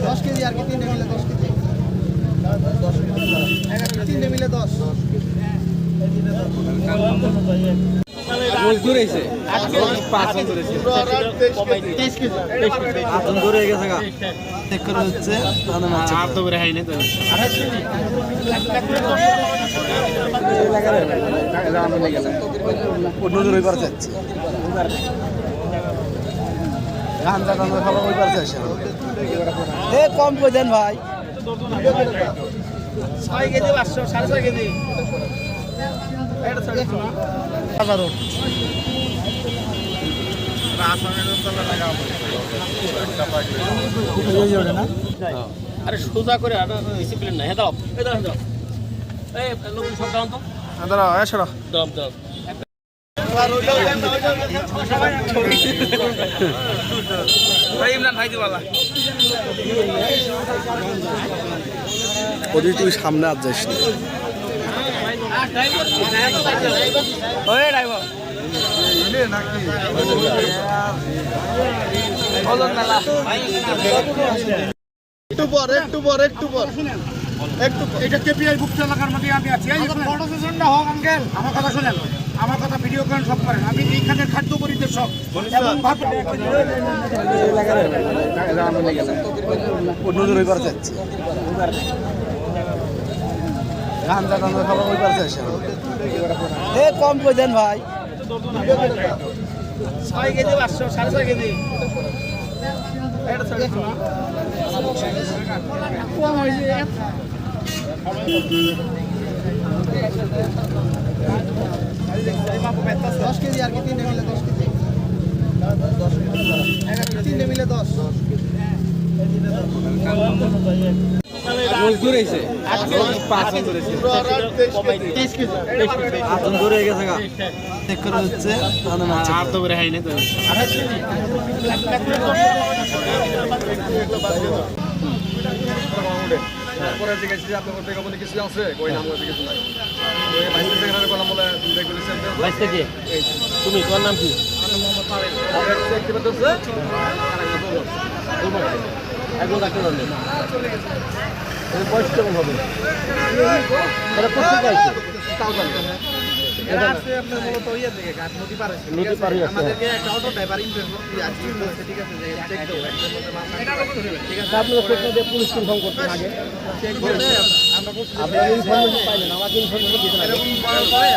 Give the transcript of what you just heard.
দশ কেজি আর কি, তিনটে মিলে 10 কেজি, 3টে মিলে 10। ধরে গেছে চেক করে হচ্ছে আর তো করে হাইনে তো নজর ওই পারে যাচ্ছে গাঞ্জা টাঞ্জা খাবার ওই পারে যাচ্ছে কম করে দেন ভাই 6 কেজি 500, 6.5 কেজি। আরে সোজা করে ডিসিপ্লিন নাই দাও এই দাও দাও এই লোক সব দাও তো দাঁড়াও এসো দাও দাও ভাই ইমরান ভাই দিওয়ালা ওদি তুই সামনে আজ যাস না ওই ড্রাইভার ইলে নাকি ওজন মেলা একটু পর এটা কেপিআই মুক্ত এলাকার মধ্যে আমি আছি। ফটো সেশনটা হোক আঙ্কেল, আমার কথা শুনেন, আমার কথা ভিডিও করেন, সব করেন। আমি এইখানে খাদ্য পরিদর্শক এবং নজর ওই পারে যাচ্ছে গাঞ্জা টাঞ্জা খাবার ওই পারে যাচ্ছে কম করে দেন ভাই 6 কেজি 500, 6.5 কেজি। দশ কেজি আর কি, 3টে মিলে 10 কেজি, 3টে মিলে 10। ধরে গেছে ধরে গেছে চেক করে হচ্ছে আর তো করে হাইনে তো পরে জিজ্ঞেস আপনার থেকে বলে কিছু আছে কই নাম আছে কিছু নাই ওই বাইরে থেকে কথা বলে দেখলেছেন বাইশ থেকে তুমি তোমার নাম কি কি বলতেছে একজন ডাক্তার বললেন বয়স কেমন হবে এটা কোথায় গাইছে এটা আছে আপনার মূলত ইয়ে থেকে নদী পারে আমাদেরকে একটা অটো ড্রাইভার ইন্টারভিউ আসছে, ঠিক আছে যে চেক দাও এটা ঠিক আছে আপনারা চেক দিয়ে পুলিশ ইনফর্ম করতে আগে চেক করে আমরা আপনারা ইনফরমেশন পাইলেন আমাকে ইনফরমেশন দিতে লাগে এরকম করার পরে